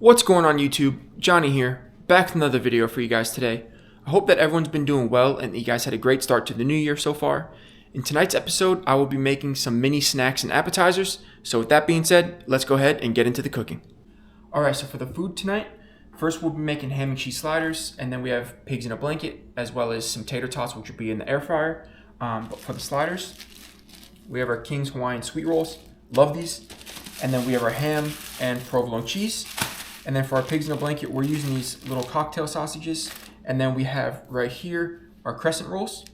What's going on YouTube? Johnny here, back with another video for you guys today. I hope that everyone's been doing well and that you guys had a great start to the new year so far. In tonight's episode, I will be making some mini snacks and appetizers. So with that being said, let's go ahead and get into the cooking. Alright, so for the food tonight, first we'll be making ham and cheese sliders, and then we have pigs in a blanket, as well as some tater tots, which will be in the air fryer. But for the sliders, we have our King's Hawaiian sweet rolls. Love these. And then we have our ham and provolone cheese. And then for our pigs in a blanket, we're using these little cocktail sausages. And then we have right here our crescent rolls.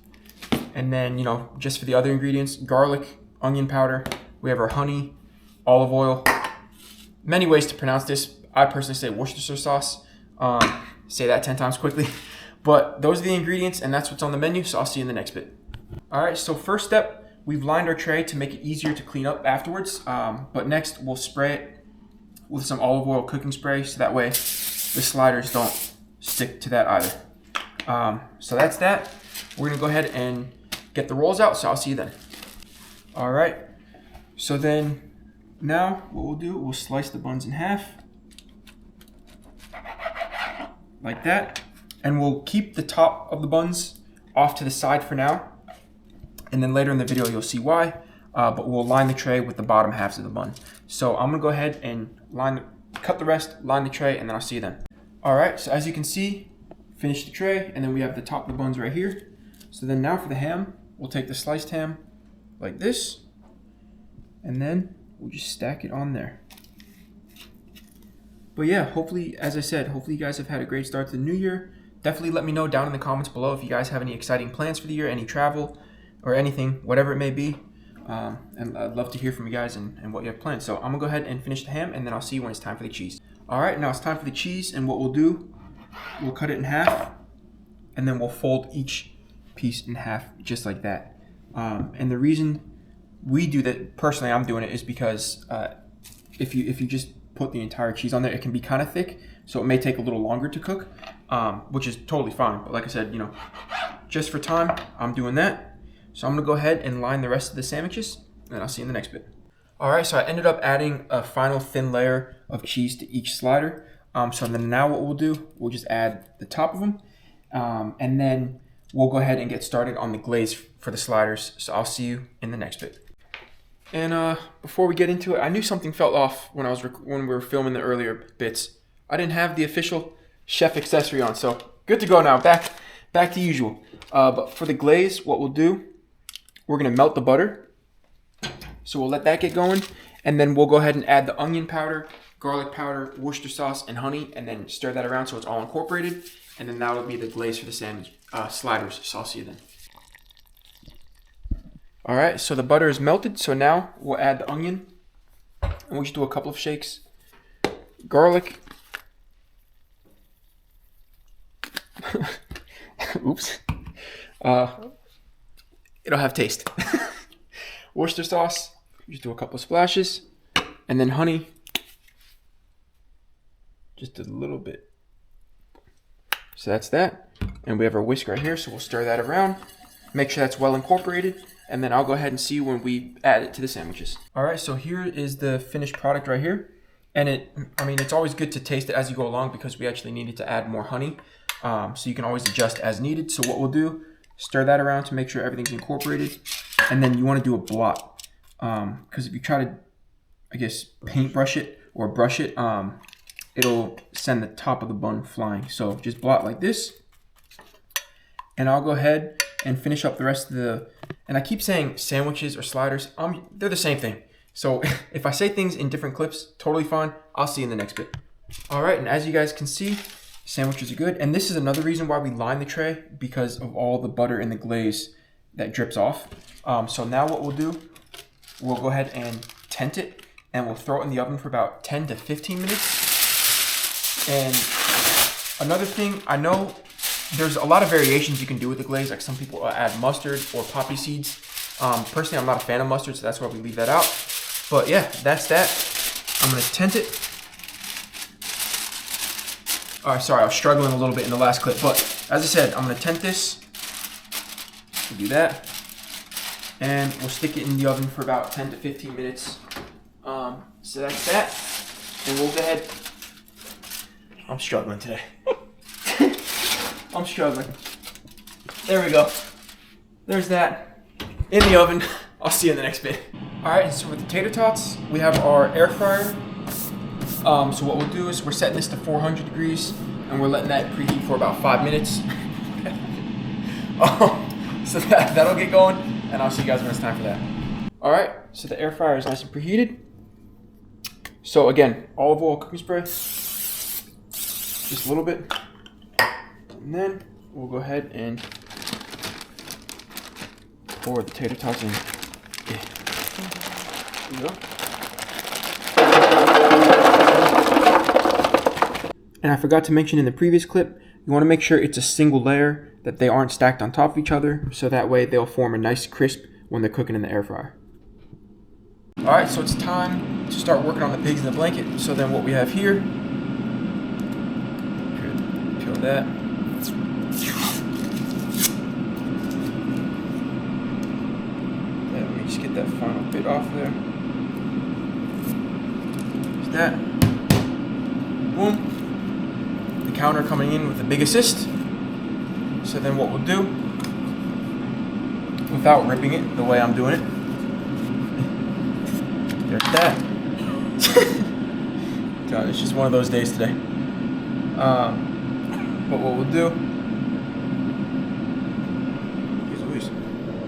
And then, just for the other ingredients, garlic, onion powder. We have our honey, olive oil. Many ways to pronounce this. I personally say Worcestershire sauce. Say that 10 times quickly. But those are the ingredients, and that's what's on the menu. So I'll see you in the next bit. All right, so first step, we've lined our tray to make it easier to clean up afterwards. But next, we'll spray it with some olive oil cooking spray, so that way the sliders don't stick to that either. So that's that. We're gonna go ahead and get the rolls out, so I'll see you then. All right, so then now what we'll do, we'll slice the buns in half, like that. And we'll keep the top of the buns off to the side for now. And then later in the video, you'll see why. But we'll line the tray with the bottom halves of the bun. So I'm gonna go ahead and cut the rest, line the tray, and then I'll see you then. All right, so as you can see, finish the tray, and then we have the top of the buns right here. So then now for the ham, we'll take the sliced ham like this, and then we'll just stack it on there. But yeah, hopefully, as I said, hopefully you guys have had a great start to the new year. Definitely let me know down in the comments below if you guys have any exciting plans for the year, any travel, or anything, whatever it may be. And I'd love to hear from you guys and what you have planned. So I'm gonna go ahead and finish the ham, and then I'll see you when it's time for the cheese. All right, now it's time for the cheese, and what we'll do, we'll cut it in half, and then we'll fold each piece in half just like that. And the reason we do that, personally I'm doing it, is because if you just put the entire cheese on there, it can be kind of thick, so it may take a little longer to cook, which is totally fine. But like I said, just for time, I'm doing that. So I'm gonna go ahead and line the rest of the sandwiches, and I'll see you in the next bit. All right, so I ended up adding a final thin layer of cheese to each slider. So then now what we'll do, we'll just add the top of them, and then we'll go ahead and get started on the glaze for the sliders. So I'll see you in the next bit. And before we get into it, I knew something felt off when we were filming the earlier bits. I didn't have the official chef accessory on, so good to go now. Back to usual. But for the glaze, what we'll do, we're gonna melt the butter. So we'll let that get going, and then we'll go ahead and add the onion powder, garlic powder, Worcester sauce, and honey, and then stir that around so it's all incorporated. And then that'll be the glaze for the sandwich sliders. So I'll see you then. All right, so the butter is melted. So now we'll add the onion, and we'll just do a couple of shakes. Garlic. Oops. It'll have taste. Worcester sauce, just do a couple of splashes, and then honey, just a little bit. So that's that, and we have our whisk right here, so we'll stir that around, make sure that's well incorporated, and then I'll go ahead and see you when we add it to the sandwiches. All right, so here is the finished product right here, and it's always good to taste it as you go along because we actually needed to add more honey, so you can always adjust as needed. So what we'll do, stir that around to make sure everything's incorporated. And then you want to do a blot. Because if you try to, paintbrush it or brush it, it'll send the top of the bun flying. So just blot like this. And I'll go ahead and finish up the rest of and I keep saying sandwiches or sliders. They're the same thing. So if I say things in different clips, totally fine. I'll see you in the next bit. All right, and as you guys can see, sandwiches are good, and this is another reason why we line the tray, because of all the butter and the glaze that drips off. So now what we'll do, we'll go ahead and tent it, and we'll throw it in the oven for about 10 to 15 minutes. And another thing, I know there's a lot of variations you can do with the glaze, like some people add mustard or poppy seeds. Personally, I'm not a fan of mustard, so that's why we leave that out. But yeah, that's that. I'm gonna tent it. All right, sorry, I was struggling a little bit in the last clip, but as I said, I'm gonna tent this. We'll do that, and we'll stick it in the oven for about 10 to 15 minutes. So that's that, and we'll go ahead I'm struggling today. I'm struggling. There we go. There's that in the oven. I'll see you in the next bit. All right, so with the tater tots, we have our air fryer. So what we'll do is we're setting this to 400 degrees and we're letting that preheat for about 5 minutes. So that'll get going, and I'll see you guys when it's time for that. All right, so the air fryer is nice and preheated. So again, olive oil cooking spray, just a little bit. And then we'll go ahead and pour the tater tots in. There you go. And I forgot to mention in the previous clip, you want to make sure it's a single layer, that they aren't stacked on top of each other, so that way they'll form a nice crisp when they're cooking in the air fryer. Alright, so it's time to start working on the pigs in the blanket. So then what we have here, peel that. Let me just get that final bit off there. There's that. Boom. The counter coming in with a big assist. So then what we'll do, without ripping it the way I'm doing it, there's that. God, it's just one of those days today. But what we'll do,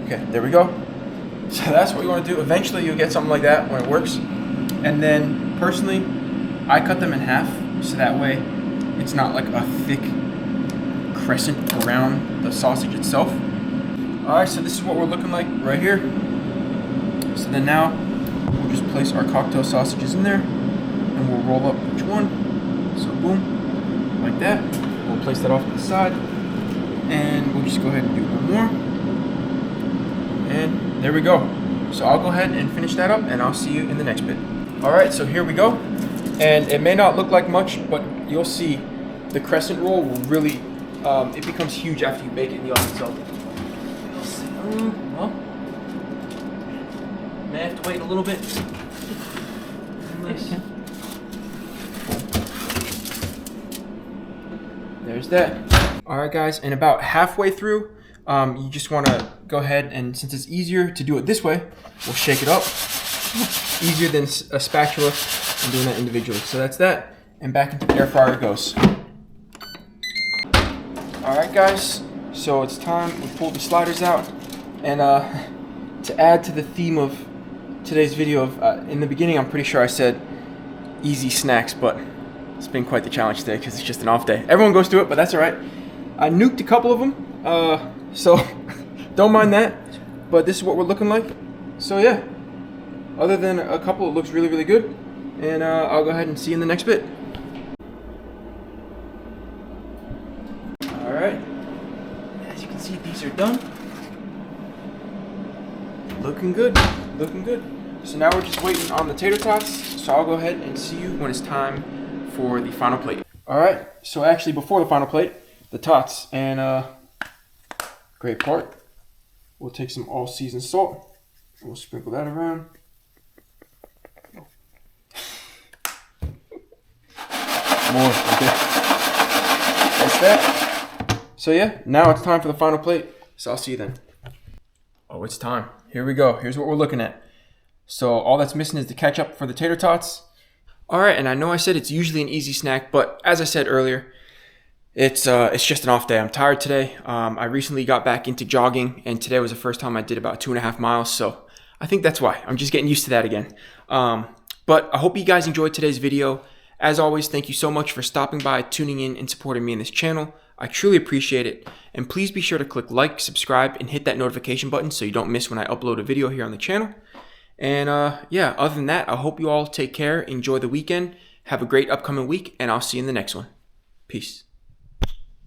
okay, there we go. So that's what you want to do. Eventually you'll get something like that when it works. And then personally, I cut them in half so that way it's not like a thick crescent around the sausage itself. Alright, so this is what we're looking like right here. So then now we'll just place our cocktail sausages in there and we'll roll up each one. So boom, like that. We'll place that off to the side and we'll just go ahead and do one more. And there we go. So I'll go ahead and finish that up and I'll see you in the next bit. Alright, so here we go. And it may not look like much, but you'll see the crescent roll will really it becomes huge after you bake it in the oven. So, well, may have to wait a little bit. There's that. All right, guys, and about halfway through, you just want to go ahead and, since it's easier to do it this way, we'll shake it up. Easier than a spatula and doing that individually. So that's that, and back into the air fryer it goes. Alright guys, so it's time we pull the sliders out, and to add to the theme of today's video, in the beginning I'm pretty sure I said easy snacks, but it's been quite the challenge today because it's just an off day. Everyone goes through it, but that's alright. I nuked a couple of them, so don't mind that, but this is what we're looking like. So yeah, other than a couple, it looks really, really good, and I'll go ahead and see you in the next bit. Alright, as you can see, these are done. Looking good, looking good. So now we're just waiting on the tater tots, so I'll go ahead and see you when it's time for the final plate. Alright, so actually before the final plate, the tots, and great part, we'll take some all-season salt, and we'll sprinkle that around. More, okay. That's that. So yeah, now it's time for the final plate. So I'll see you then. Oh, it's time. Here we go. Here's what we're looking at. So all that's missing is the ketchup for the tater tots. All right, and I know I said it's usually an easy snack, but as I said earlier, it's just an off day. I'm tired today. I recently got back into jogging, and today was the first time I did about 2.5 miles. So I think that's why. I'm just getting used to that again. But I hope you guys enjoyed today's video. As always, thank you so much for stopping by, tuning in, and supporting me in this channel. I truly appreciate it. And please be sure to click like, subscribe, and hit that notification button so you don't miss when I upload a video here on the channel. And yeah, other than that, I hope you all take care, enjoy the weekend, have a great upcoming week, and I'll see you in the next one. Peace.